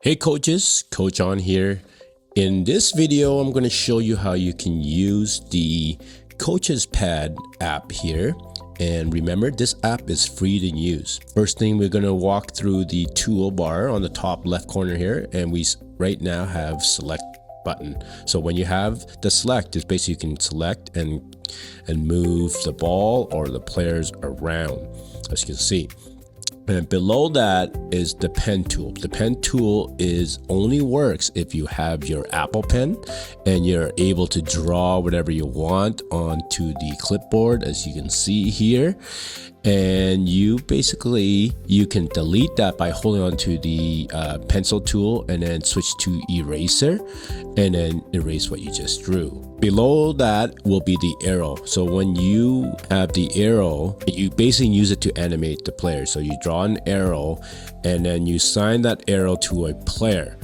Hey coaches, Coach On here. In this video, I'm going to show you how you can use the CoachesPad app here. And remember, this app is free to use. First thing, we're going to walk through the toolbar on the top left corner here, and we right now have select button. So when you have the select, it's basically you can select and move the ball or the players around, as you can see. And below that is the pen tool. The pen tool only works if you have your Apple Pen and you're able to draw whatever you want onto the clipboard, as you can see here. And you can delete that by holding onto the pencil tool and then switch to eraser and then erase what you just drew. Below that will be the arrow. So when you have the arrow, you basically use it to animate the player. So you draw an arrow and then you assign that arrow to a player.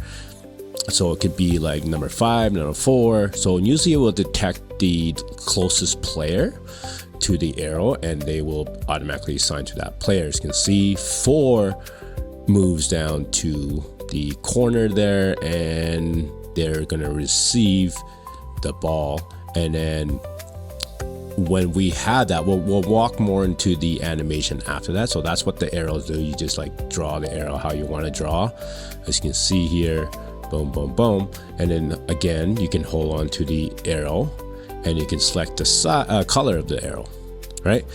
So it could be like number 5, number 4. So usually it will detect the closest player to the arrow and they will automatically assign to that player. As you can see, 4 moves down to the corner there and they're gonna receive the ball. And then when we have that, we'll walk more into the animation after that. So that's what the arrows do. You just like draw the arrow how you want to draw. As you can see here, boom, boom, boom. And then again, you can hold on to the arrow and you can select the color of the arrow, right?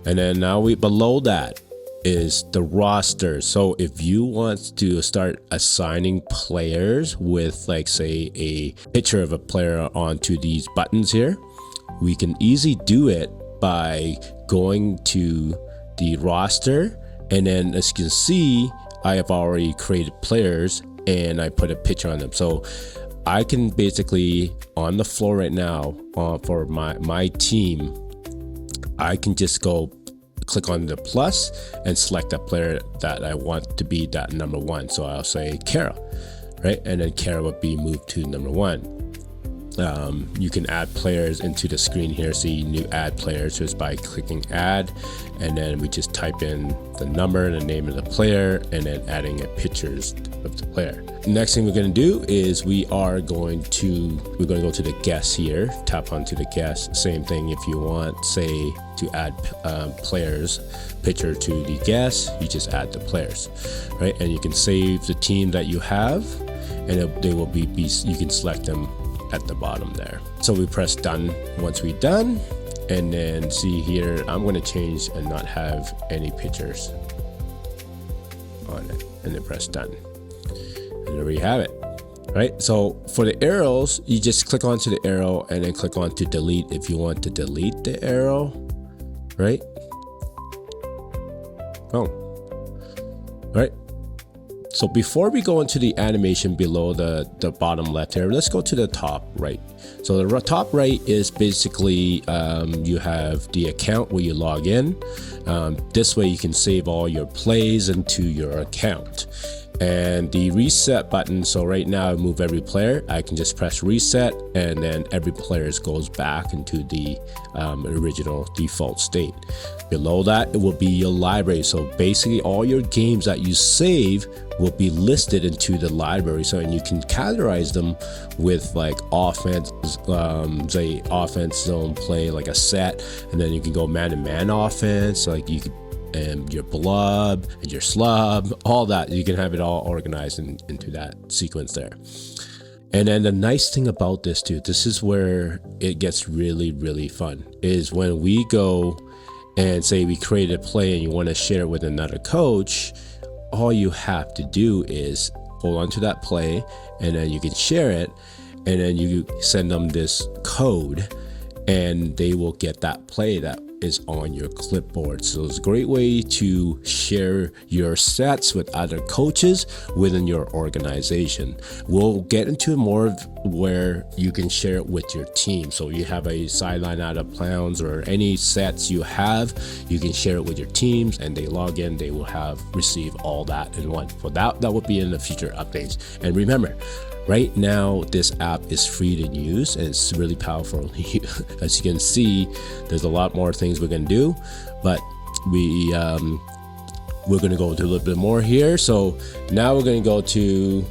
And then now below that is the roster. So if you want to start assigning players with, like, say, a picture of a player onto these buttons here, we can easily do it by going to the roster. And then as you can see, I have already created players and I put a picture on them. So I can basically, on the floor right now, for my team, I can just go click on the plus and select that player that I want to be that number 1. So I'll say Kara, right? And then Kara would be moved to number 1. You can add players into the screen here. See new add players just by clicking add, and then we just type in the number and the name of the player and then adding pictures of the player. Next thing we're going to do is we're going to go to the guest here, tap onto the guest. Same thing, if you want, say, to add players picture to the guest, you just add the players, right? And you can save the team that you have and they will be you can select them at the bottom there. So we press done once we're done, and then see here, I'm going to change and not have any pictures on it, and then press done. And there we have it, right? So for the arrows, you just click onto the arrow and then click on to delete if you want to delete the arrow, right? Oh, right. So before we go into the animation below the bottom left here, let's go to the top right. So the top right is basically you have the account where you log in. This way you can save all your plays into your account. And the reset button, so right now I move every player, I can just press reset and then every player goes back into the original default state. Below that, it will be your library. So basically all your games that you save will be listed into the library. So, and you can categorize them with like offense, say offense zone play, like a set, and then you can go man-to-man offense, like you could, and your blob and your slub, all that. You can have it all organized into that sequence there. And then the nice thing about this too, this is where it gets really, really fun, is when we go and say we create a play and you want to share it with another coach, all you have to do is hold on to that play and then you can share it, and then you send them this code and they will get that play that is on your clipboard. So it's a great way to share your sets with other coaches within your organization. We'll get into more of where you can share it with your team. So you have a sideline out of bounds or any sets you have, you can share it with your teams, and they log in, they will receive all that in one. So that will be in the future updates. And remember, right now, this app is free to use and it's really powerful. As you can see, there's a lot more things we're going to do, but we're going to go into a little bit more here. So now we're going to go to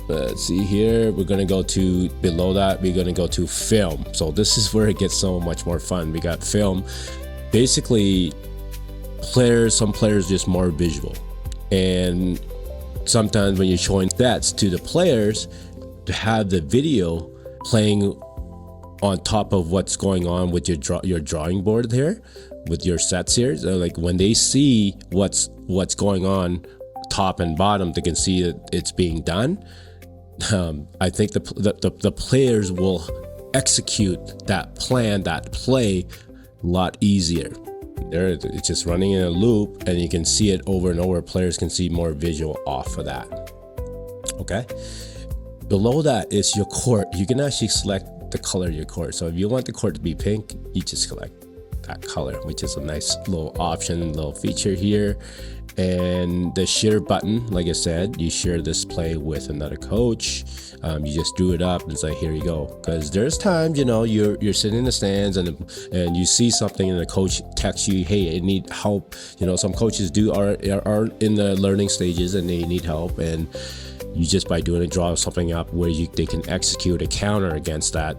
let's see here, we're gonna go to below that, we're gonna go to film. So this is where it gets so much more fun. We got film. Basically, some players just more visual, and sometimes when you're showing stats to the players, to have the video playing on top of what's going on with your drawing board here, with your sets here. So like when they see what's going on top and bottom, they can see that it's being done. I think the players will execute that plan, that play, a lot easier. There, it's just running in a loop, and you can see it over and over. Players can see more visual off of that. Okay. Below that is your court. You can actually select the color of your court. So if you want the court to be pink, you just select that color, which is a nice little option, little feature here. And the share button, like I said, you share this play with another coach. You just drew it up and it's like, here you go. Because there's times, you're sitting in the stands and you see something and the coach texts you, hey, I need help. Some coaches are in the learning stages and they need help, and you just by doing it, draw something up where they can execute a counter against that,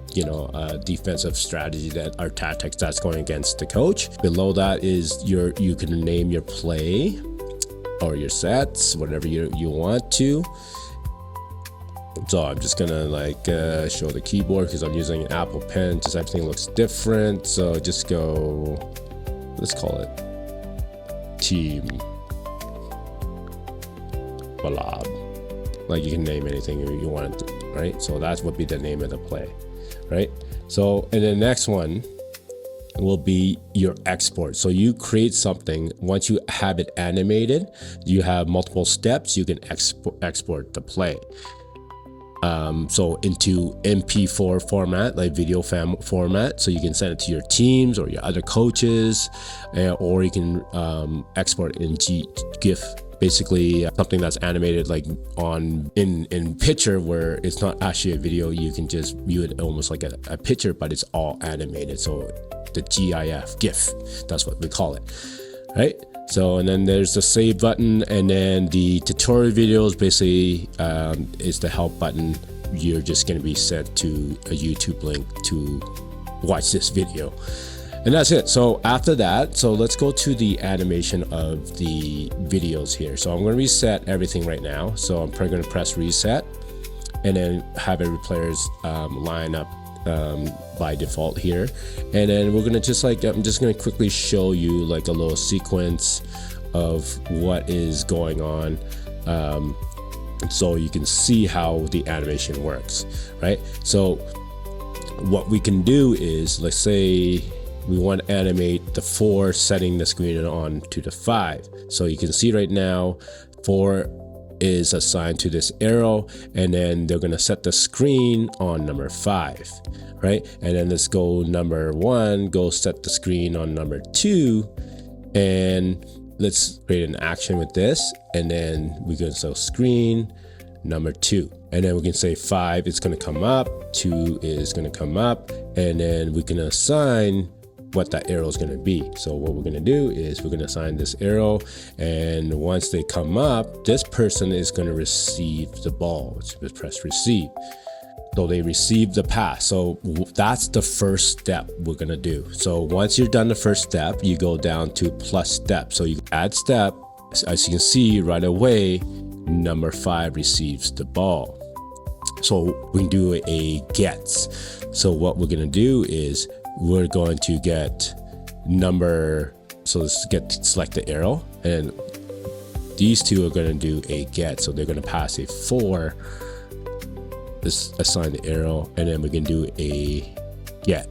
defensive strategy or tactics that's going against the coach. Below that is you can name your play or your sets, whatever you want to. So I'm just gonna show the keyboard because I'm using an Apple Pen. Just everything looks different. So just go, let's call it Team Ballab. Like you can name anything you want it to, right? So that would be the name of the play, right? So, and the next one will be your export. So you create something. Once you have it animated, you have multiple steps. You can export the play. So into MP4 format, like video format. So you can send it to your teams or your other coaches, or you can export in GIF. Basically something that's animated like in picture, where it's not actually a video. You can just view it almost like a picture, but it's all animated. So the GIF, that's what we call it, right? So, and then there's the save button, and then the tutorial videos basically is the help button. You're just going to be sent to a YouTube link to watch this video. And that's it. So after that, so let's go to the animation of the videos here. So I'm going to reset everything right now. So I'm probably going to press reset and then have every player's line up by default here. And then we're going to I'm just going to quickly show you like a little sequence of what is going on. So you can see how the animation works, right? So what we can do is, let's say we want to animate the 4 setting the screen on to the 5. So you can see right now 4 is assigned to this arrow, and then they're going to set the screen on number 5, right? And then let's go number 1, go set the screen on number 2, and let's create an action with this, and then we can say screen number 2, and then we can say 5 it's going to come up, 2 is going to come up, and then we can assign what that arrow is going to be. So what we're going to do is we're going to assign this arrow, and once they come up, this person is going to receive the ball. Just press receive. So they receive the pass. So that's the first step we're going to do. So once you're done the first step, you go down to plus step. So you add step. As you can see right away, number 5 receives the ball. So we do a gets. So what we're going to do is we're going to get number, so let's select the arrow, and these two are going to do a get. So they're going to pass a 4, let's assign the arrow, and then we can do a get,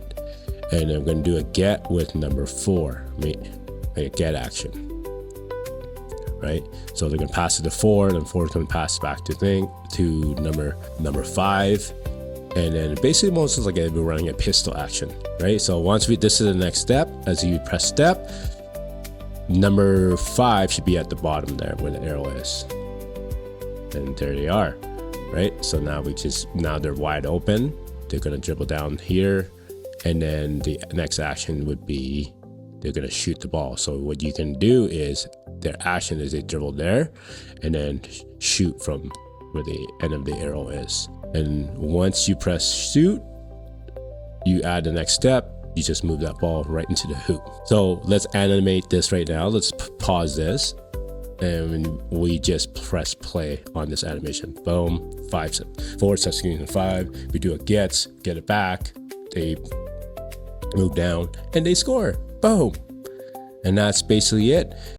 and I'm going to do a get with number 4, a get action, right? So they're going to pass it to 4, then 4 is going to pass back to number 5. And then basically most is like we're running a pistol action, right? So once this is the next step, as you press step, number 5 should be at the bottom there where the arrow is. And there they are, right? So now they're wide open. They're gonna dribble down here. And then the next action would be, they're gonna shoot the ball. So what you can do is their action is they dribble there and then shoot from where the end of the arrow is. And once you press shoot, you add the next step. You just move that ball right into the hoop. So let's animate this right now. Let's pause this. And we just press play on this animation. Boom, 4 / 5. We do a get it back. They move down and they score. Boom. And that's basically it.